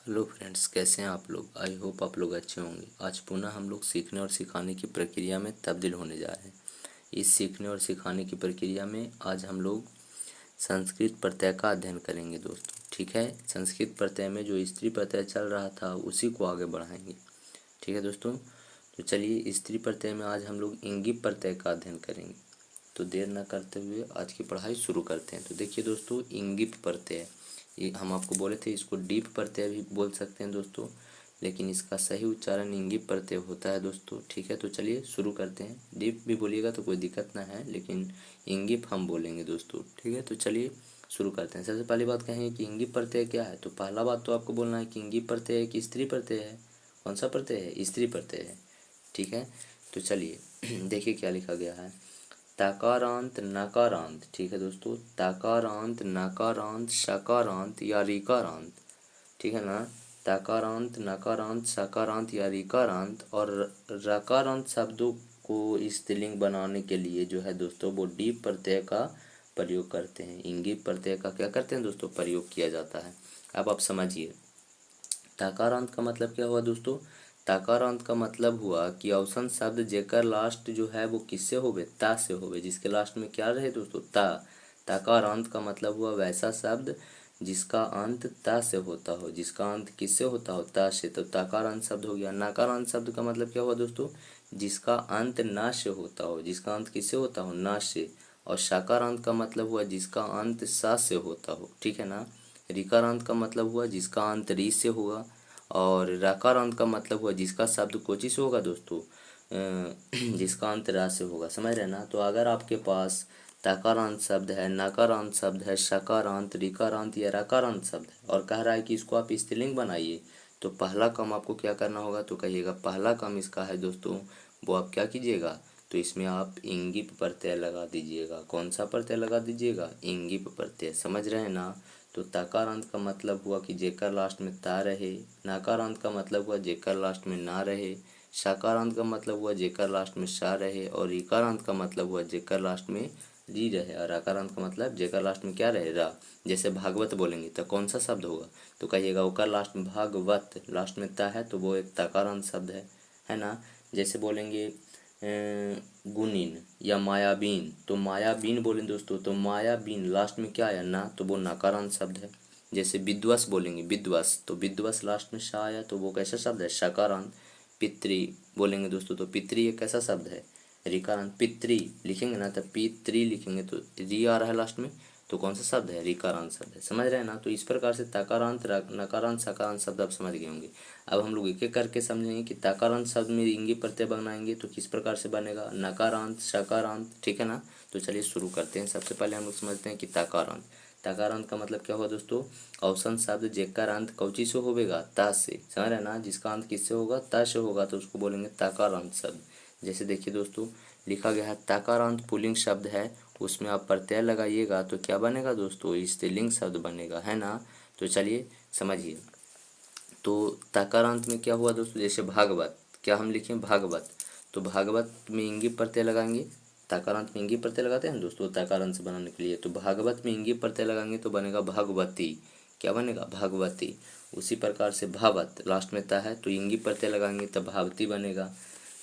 Hello friends, कैसे हैं आप लोग। आई होप आप लोग अच्छे होंगे। आज पुनः हम लोग सीखने और सिखाने की प्रक्रिया में तब्दील होने जा रहे हैं। इस सीखने और सिखाने की प्रक्रिया में आज हम लोग संस्कृत प्रत्यय का अध्ययन करेंगे दोस्तों। ठीक है, संस्कृत प्रत्यय में जो स्त्री प्रत्यय चल रहा था उसी को आगे बढ़ाएंगे। ठीक है दोस्तों, तो चलिए स्त्री प्रत्यय में आज हम लोग इंगी प्रत्यय का अध्ययन करेंगे। तो देर न करते हुए आज की पढ़ाई शुरू करते हैं। तो देखिए दोस्तों, इंगिप प्रत्यय, ये हम आपको बोले थे, इसको डीप प्रत्यय भी बोल सकते हैं दोस्तों, लेकिन इसका सही उच्चारण इंगिप प्रत्यय होता है दोस्तों। ठीक है, तो चलिए शुरू करते हैं। डीप भी बोलिएगा तो कोई दिक्कत ना है, लेकिन इंगिप हम बोलेंगे दोस्तों। ठीक है, तो चलिए शुरू करते हैं। सबसे पहली बात कहेंगे कि इंगिप प्रत्यय क्या है। तो पहला बात तो आपको बोलना है कि इंगिप प्रत्यय एक स्त्री प्रत्यय है। कौन सा प्रत्यय है? स्त्री प्रत्यय है। ठीक है, तो चलिए देखिए क्या लिखा गया है। तकारांत नकारांत। ठीक है दोस्तों, तकारांत नकारांत शकारांत या रिकारांत। ठीक है ना। तकारांत नकारांत सकारांत या रिकारांत और रकारांत शब्दों को स्त्रीलिंग बनाने के लिए जो है दोस्तों वो डीप प्रत्यय का प्रयोग करते हैं। इंगिप प्रत्यय का क्या करते हैं दोस्तों? प्रयोग किया जाता है। अब आप समझिए, तकारांत का मतलब क्या हुआ दोस्तों? तकारांत का मतलब हुआ कि अवसन शब्द जेकर लास्ट जो है वो किससे होवे? ता से होवे। जिसके लास्ट में क्या रहे दोस्तों? ता। तकारांत का मतलब हुआ वैसा शब्द जिसका अंत ता से होता हो। जिसका अंत किससे होता हो? ता से। तो तकारांत शब्द हो गया। नकारांत शब्द का मतलब क्या हुआ दोस्तों? जिसका अंत ना से होता हो। जिसका अंत किससे होता हो? ना से। और शकारांत का मतलब हुआ जिसका अंत सा से होता हो। ठीक है ना। ऋकारांत का मतलब हुआ जिसका अंत री से होगा। और रकारांत का मतलब हुआ जिसका शब्द कोची से होगा दोस्तों? जिसका अंत रा से होगा। समझ रहे ना। तो अगर आपके पास तकारांत शब्द है, नकारांत शब्द है, शकारांत, ऋकारांत या रकारांत शब्द है और कह रहा है कि इसको आप स्त्रीलिंग बनाइए, तो पहला काम आपको क्या करना होगा? तो कहिएगा पहला काम इसका है दोस्तों, वो आप क्या कीजिएगा? तो इसमें आप इंगिप प्रत्यय लगा दीजिएगा। कौन सा प्रत्यय लगा दीजिएगा? इंगिप प्रत्यय। समझ रहे हैं ना। तो तकारांत का मतलब हुआ कि जेकर लास्ट में ता रहे। नकारांत का मतलब हुआ जेकर लास्ट में ना रहे। शकारांत का मतलब हुआ जेकर लास्ट में शा रहे। और ऋकारांत का मतलब हुआ जेकर लास्ट में री रहे। और अकारांत का मतलब जेकर लास्ट में क्या रहे? रा। जैसे भागवत बोलेंगे तो कौन सा शब्द होगा? तो कहिएगा ओकर लास्ट में भागवत, लास्ट में ता है तो वो एक तकारांत शब्द है ना। जैसे बोलेंगे गुणीन या मायाबीन, तो मायाबीन बोलें दोस्तों तो मायाबीन लास्ट में क्या आया? ना, तो वो नकारांत शब्द है। जैसे विद्वस बोलेंगे, विद्वस, तो विद्वस लास्ट में शा आया तो वो कैसा शब्द है? शकारांत। पितृ बोलेंगे दोस्तों तो पितृ एक कैसा शब्द है? रिकारांत। पितृ लिखेंगे ना तो पितृ लिखेंगे तो री आ रहा है लास्ट में, तो कौन सा शब्द है? रिकारांत शब्द है। समझ रहे हैं ना। तो इस प्रकार से तकारांत नकारांत सकारांत शब्द आप समझ गए होंगे। अब हम लोग एक एक करके समझेंगे कि तकारांत शब्द में इंगी प्रत्यय बनाएंगे तो किस प्रकार से बनेगा। नकारांत, सकारांत। ठीक है ना। तो चलिए शुरू करते हैं। सबसे पहले हम लोग समझते हैं कि तकारांत। तकारांत का मतलब क्या हुआ दोस्तों? अवसन शब्द जेकर अंत कौची से होगा? ता से। समझ रहे ना। जिसका अंत किससे होगा? ता से होगा तो उसको बोलेंगे तकारांत शब्द। जैसे देखिए दोस्तों, लिखा गया है तकारांत पुल्लिंग शब्द है, उसमें आप प्रत्यय लगाइएगा तो क्या बनेगा दोस्तों? स्त्रीलिंग शब्द बनेगा, है ना। तो चलिए समझिए। तो तकारांत में क्या हुआ दोस्तों? जैसे भागवत, क्या हम लिखें? भागवत, तो भागवत में इंगी प्रत्यय लगाएंगे। तकारांत में इंगी प्रत्यय लगाते हैं दोस्तों तकारांत से बनाने के लिए। तो भागवत में इंगी प्रत्यय लगाएंगे तो बनेगा भगवती। क्या बनेगा? भगवती। उसी प्रकार से भावत लास्ट में ता है तो इंगी प्रत्यय लगाएंगे तो भावती बनेगा,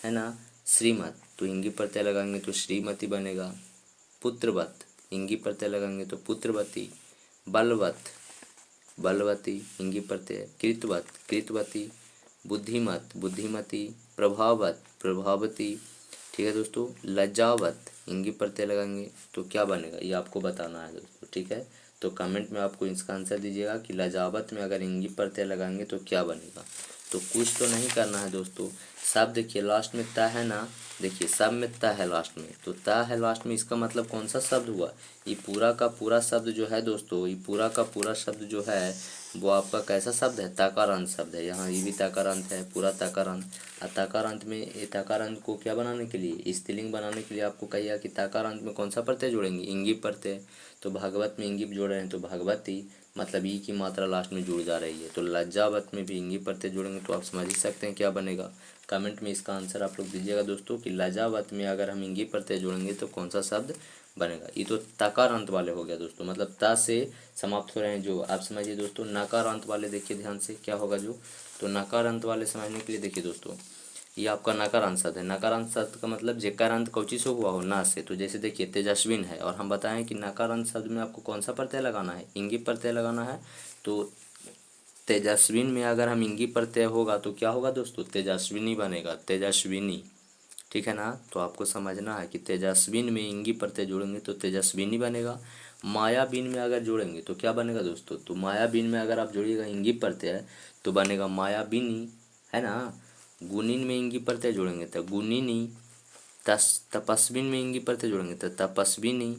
है ना। श्रीमत, तो इंगी प्रत्यय लगाएंगे तो श्रीमती बनेगा। पुत्रवत, इंगी प्रत्यय लगाएंगे तो पुत्रवती। बलवत, बलवती, इंगी प्रत्यय। कृतवत, कृतवती। बुद्धिमत, बुद्धिमती। प्रभावत, प्रभावती। ठीक है दोस्तों। लज्जावत, इंगी प्रत्यय लगाएंगे तो क्या बनेगा ये आपको बताना है दोस्तों। ठीक है, तो कमेंट में आपको इसका आंसर दीजिएगा कि लजावत में अगर इंगी प्रत्यय लगाएंगे तो क्या बनेगा। तो कुछ तो नहीं करना है दोस्तों। सब देखिए लास्ट में ता है ना। देखिए सब में ता है लास्ट में, तो ता है लास्ट में, इसका मतलब कौन सा शब्द हुआ? ये पूरा का पूरा शब्द जो है दोस्तों, ये पूरा का पूरा शब्द जो है वो आपका कैसा शब्द है? तकारांत शब्द है। यहाँ ये भी तकारांत है, पूरा तकारांत। और तकारांत में ये तकारांत को क्या बनाने के लिए? स्त्रीलिंग बनाने के लिए आपको कहिएगा कि तकारांत में कौन सा प्रत्यय जोड़ेंगे? इंगी प्रत्यय। तो भागवत में इंगी जोड़ रहे हैं तो भागवती, मतलब ई की मात्रा लास्ट में जुड़ जा रही है। तो लज्जावत में भी इंगी प्रत्यय जोड़ेंगे तो आप समझ ही सकते हैं क्या बनेगा। कमेंट में इसका आंसर आप लोग दीजिएगा दोस्तों कि लज्जावत में अगर हम इंगी प्रत्यय जोड़ेंगे तो कौन सा शब्द बनेगा। ये तो तकार अंत वाले हो गया दोस्तों, मतलब ता से समाप्त हो रहे हैं जो। आप समझिए दोस्तों नकार अंत वाले, देखिए ध्यान से क्या होगा जो। तो नकार अंत वाले समझने के लिए देखिए दोस्तों, ये आपका नकारांत शब्द है। नकारांत शब्द का मतलब जेकारांत कौची से हुआ हो, ना से। तो जैसे देखिए तेजस्विन है, और हम बताएं कि नकारांत शब्द में आपको कौन सा प्रत्यय लगाना है, इंगी प्रत्यय लगाना है। तो तेजस्विन में अगर हम इंगी प्रत्यय होगा तो क्या होगा दोस्तों, तेजस्विनी बनेगा, तेजस्विनी। ठीक है ना। तो आपको समझना है कि तेजस्विन में इंगी प्रत्यय जोड़ेंगे तो तेजस्विनी बनेगा। मायाबीन में अगर जोड़ेंगे तो क्या बनेगा दोस्तों, तो मायाबीन में अगर आप जोड़िएगा इंगी प्रत्यय तो बनेगा मायाबीनी, है ना। गुणिन में इंगी प्रत्यय जोड़ेंगे तो गुणिनी। तपस्विन में इंगी प्रत्यय जोड़ेंगे तो तपस्विनी।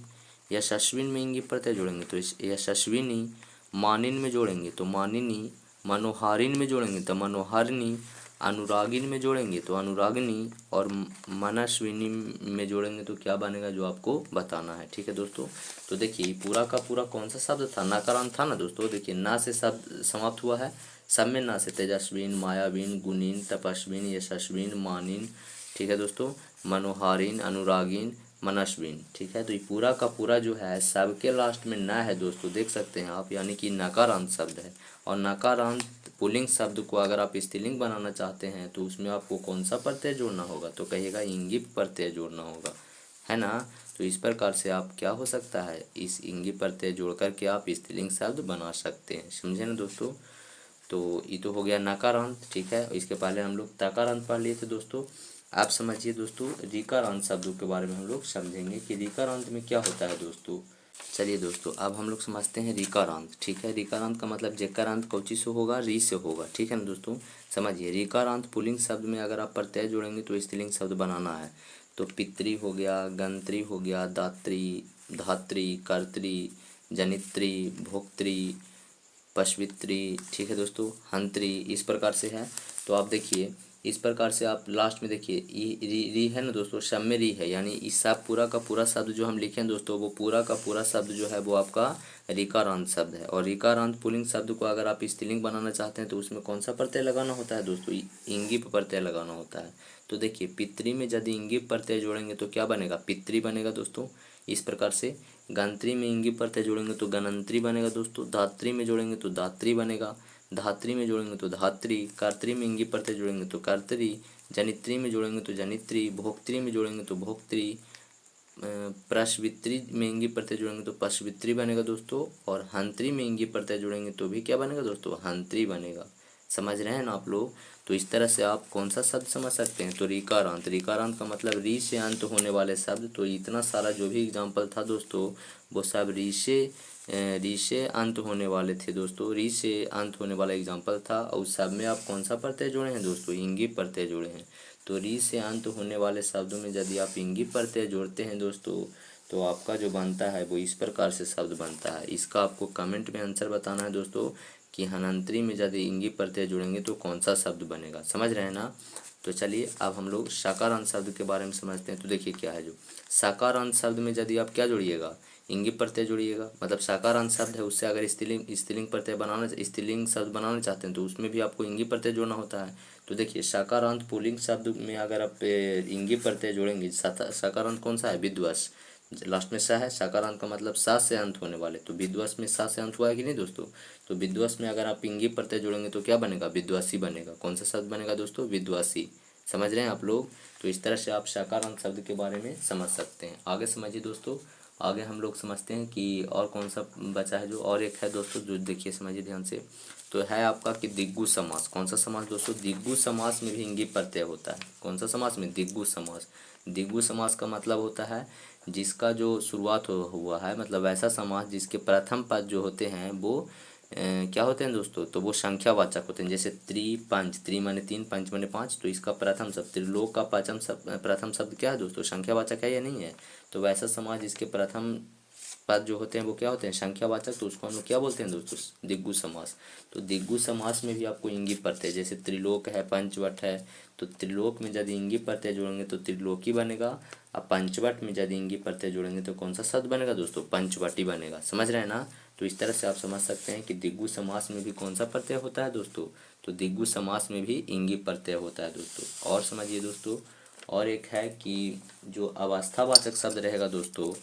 यशस्विन में इंगी प्रत्यय जोड़ेंगे तो यशस्विनी। मानिन में जोड़ेंगे तो मानिनी। मनोहारिन में जोड़ेंगे तो मनोहारिणी। अनुरागिन में जोड़ेंगे तो अनुरागिनी। और मनस्विनी में जोड़ेंगे तो क्या बनेगा जो आपको बताना है। ठीक है दोस्तों। तो देखिए पूरा का पूरा कौन सा शब्द था, नकारांत था ना दोस्तों। देखिए ना से शब्द समाप्त हुआ है, सब में ना से, तेजस्विन, मायावीन, गुणीन, तपस्विन, यशस्विन, मानिन। ठीक है दोस्तों। मनोहारिन, अनुरागिन, मनस्विन। ठीक है। तो ये पूरा का पूरा जो है सबके लास्ट में ना है दोस्तों, देख सकते हैं आप, यानी कि नकारांत शब्द है। और नकारांत पुल्लिंग शब्द को अगर आप स्त्रीलिंग बनाना चाहते हैं तो उसमें आपको कौन सा प्रत्यय जोड़ना होगा, तो कहिएगा इंगी प्रत्यय जोड़ना होगा, है ना। तो इस प्रकार से आप क्या हो सकता है, इस इंगी प्रत्यय जोड़ करके आप स्त्रीलिंग शब्द बना सकते हैं, समझे ना दोस्तों। तो ये तो हो गया नकारांत। ठीक है। इसके पहले हम लोग तकारांत पढ़ लिए थे दोस्तों। आप समझिए दोस्तों ऋकारांत शब्दों के बारे में हम लोग समझेंगे कि ऋकारांत में क्या होता है दोस्तों। चलिए दोस्तों अब हम लोग समझते हैं ऋकारांत। ठीक है। ऋकारांत का मतलब जेकारांत कौची से होगा, री से होगा। ठीक है ना दोस्तों। समझिए ऋकारांत पुल्लिंग शब्द में अगर आप प्रत्यय जोड़ेंगे तो स्त्रीलिंग शब्द बनाना है। तो पितृ हो गया, गंत्री हो गया, दात्री, धात्री, कर्त्री, जनित्री, भोक्त्री, पशवित्री। ठीक है दोस्तों। हंत्री, इस प्रकार से है। तो आप देखिए इस प्रकार से आप लास्ट में देखिए री है ना दोस्तों, सब में री है, यानी इस सब पूरा का पूरा शब्द जो हम लिखे हैं दोस्तों, वो पूरा का पूरा शब्द जो है वो आपका ऋकारांत शब्द है। और ऋकारांत पुल्लिंग शब्द को अगर आप स्त्रीलिंग बनाना चाहते हैं तो उसमें कौन सा प्रत्यय लगाना होता है दोस्तों, इंगी प्रत्यय लगाना होता है। तो देखिए पितृ में यदि इंगी प्रत्यय जोड़ेंगे तो क्या बनेगा, पितृ बनेगा दोस्तों, इस प्रकार से। गंत्री में इंगी प्रत्यय जोड़ेंगे तो गणंत्री बनेगा दोस्तों। धात्री में जोड़ेंगे तो दात्री बनेगा। धात्री में जोड़ेंगे तो धात्री। कर्त्री में इंगी प्रत्यय जोड़ेंगे तो कर्त्री। जनित्री में जोड़ेंगे तो जनित्री। भोक्त्री में जोड़ेंगे तो भोक्त्री। प्रश्वित्री में इंगी प्रत्यय जोड़ेंगे तो पशवित्री बनेगा दोस्तों। और हंत्री में इंगी प्रत्यय जोड़ेंगे तो भी क्या बनेगा दोस्तों, हंत्री बनेगा। समझ रहे हैं ना आप लोग। तो इस तरह से आप कौन सा शब्द समझ सकते हैं, तो ऋकारांत। ऋकारांत का मतलब री से अंत होने वाले शब्द। तो इतना सारा जो भी एग्जाम्पल था दोस्तों वो सब री से अंत होने वाले थे दोस्तों, री से अंत होने वाला एग्जाम्पल था। और उस सब में आप कौन सा प्रत्यय जोड़े हैं दोस्तों, इंगी प्रत्यय जोड़े हैं। तो री से अंत होने वाले शब्दों में यदि आप इंगी प्रत्यय जोड़ते हैं दोस्तों तो आपका जो बनता है वो इस प्रकार से शब्द बनता है। इसका आपको कमेंट में आंसर बताना है दोस्तों कि हनंत्री में यदि इंगी प्रत्यय जोड़ेंगे तो कौन सा शब्द बनेगा, समझ रहे हैं ना। तो चलिए अब हम लोग साकारांत शब्द के बारे में समझते हैं। तो देखिए क्या है जो साकारांत शब्द में यदि आप क्या जोड़िएगा, इंगी प्रत्यय जोड़िएगा। मतलब साकारांत शब्द है उससे अगर स्त्रीलिंग प्रत्यय बनाना, स्त्रीलिंग शब्द बनाना चाहते हैं तो उसमें भी आपको इंगी प्रत्यय जोड़ना होता है। तो देखिए साकारांत पुल्लिंग शब्द में अगर आप इंगी प्रत्यय जोड़ेंगे, साकारांत कौन सा है, विद्वस, लास्ट में सा है। साकारांत का मतलब सा से अंत होने वाले। तो विद्वस में सा से अंत हुआ है कि नहीं दोस्तों। तो विद्वस में अगर आप इंगी प्रत्यय जोड़ेंगे तो क्या बनेगा, विद्वासी बनेगा। कौन सा शब्द बनेगा दोस्तों, विद्वासी। समझ रहे हैं आप लोग। तो इस तरह से आप साकारांत शब्द के बारे में समझ सकते हैं। आगे समझिए दोस्तों। आगे हम लोग समझते हैं कि और कौन सा बचा है जो, और एक है दोस्तों जो देखिए समझिए ध्यान से। तो है आपका कि दिग्गु समास। कौन सा समास दोस्तों, दिग्गु समास में भी इंगी प्रत्यय होता है। कौन सा समास में, दिग्गु समास। दिग्गु समास का मतलब होता है जिसका जो शुरुआत हुआ है, मतलब ऐसा समास जिसके प्रथम पद जो होते हैं वो क्या होते हैं दोस्तों, तो वो संख्यावाचक होते हैं। जैसे पंच, त्रि माने 3, पंच माने 5। तो इसका प्रथम शब्द, त्रिलोक का प्रथम शब्द क्या है दोस्तों, संख्यावाचक है या नहीं है। तो वैसा समाज जिसके प्रथम पद जो होते हैं वो क्या होते हैं, संख्यावाचक। तो उसको हम लोग क्या बोलते हैं दोस्तों, दिग्गु समास। तो दिग्गु समास में भी आपको इंगी प्रत्यय, जैसे त्रिलोक है, पंचवट है। तो त्रिलोक में यदि इंगी प्रत्यय जोड़ेंगे तो त्रिलोकी बनेगा। अब पंचवट में यदि इंगी प्रत्यय जोड़ेंगे तो कौन सा शब्द बनेगा दोस्तों, पंचवटी बनेगा। समझ रहे हैं ना। तो इस तरह से आप समझ सकते हैं कि दिग्गु समास में भी कौन सा प्रत्यय होता है दोस्तों, तो दिग्गु समास में भी इंगी प्रत्यय होता है दोस्तों। और समझिए दोस्तों, और एक है कि जो अवस्थावाचक शब्द रहेगा दोस्तों,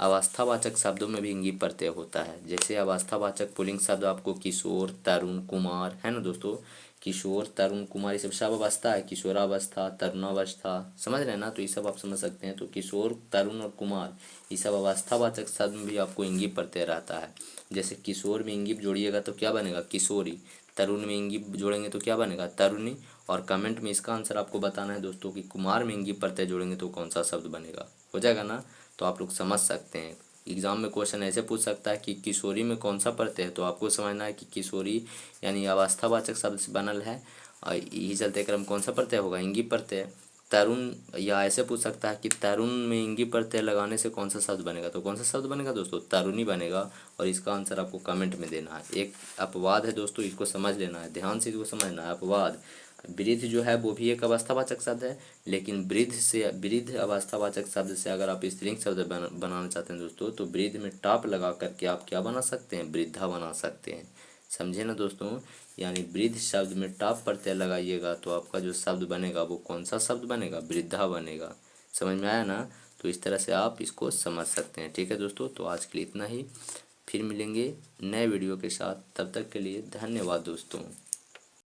अवस्थावाचक शब्दों में भी इंगी प्रत्यय होता है। जैसे अवस्थावाचक पुल्लिंग शब्द आपको किशोर, तरुण, कुमार है ना दोस्तों। किशोर, तरुण, कुमार ये सब अवस्था है। किशोरावस्था, तरुणावस्था, समझ रहे हैं ना। तो ये सब आप समझ सकते हैं। तो किशोर, तरुण और कुमार ये सब अवस्थावाचक शब्द में भी आपको इंगी प्रत्यय रहता है। जैसे किशोर में इंगी जोड़िएगा तो क्या बनेगा, किशोरी। तरुण में इंगी जोड़ेंगे तो क्या बनेगा, तरुणी। और कमेंट में इसका आंसर आपको बताना है दोस्तों कि कुमार में इंगी प्रत्यय जोड़ेंगे तो कौन सा शब्द बनेगा। हो जाएगा ना। तो आप लोग समझ सकते हैं। एग्जाम में क्वेश्चन ऐसे पूछ सकता है कि किशोरी में कौन सा प्रत्यय है, तो आपको समझना है कि किशोरी यानी अवस्थावाचक शब्द से बनल है और यही चलते क्रम कौन सा प्रत्यय होगा, इंगी प्रत्यय। तरुण या ऐसे पूछ सकता है कि तरुण में इंगी प्रत्यय लगाने से कौन सा शब्द बनेगा, तो कौन सा शब्द बनेगा दोस्तों, तरुणी बनेगा। और इसका आंसर आपको कमेंट में देना है। एक अपवाद है दोस्तों, इसको समझ लेना है, ध्यान से इसको समझना है। अपवाद, वृद्ध जो है वो भी एक अवस्थावाचक शब्द है, लेकिन वृद्ध अवस्थावाचक शब्द से अगर आप स्त्रीलिंग शब्द बनाना चाहते हैं दोस्तों, तो वृद्ध में टाप लगा करके आप क्या बना सकते हैं, वृद्धा बना सकते हैं। समझे ना दोस्तों। यानी वृद्ध शब्द में टाप प्रत्यय लगाइएगा तो आपका जो शब्द बनेगा वो कौन सा शब्द बनेगा, वृद्धा बनेगा। समझ में आया ना। तो इस तरह से आप इसको समझ सकते हैं। ठीक है दोस्तों, तो आज के लिए इतना ही। फिर मिलेंगे नए वीडियो के साथ, तब तक के लिए धन्यवाद दोस्तों।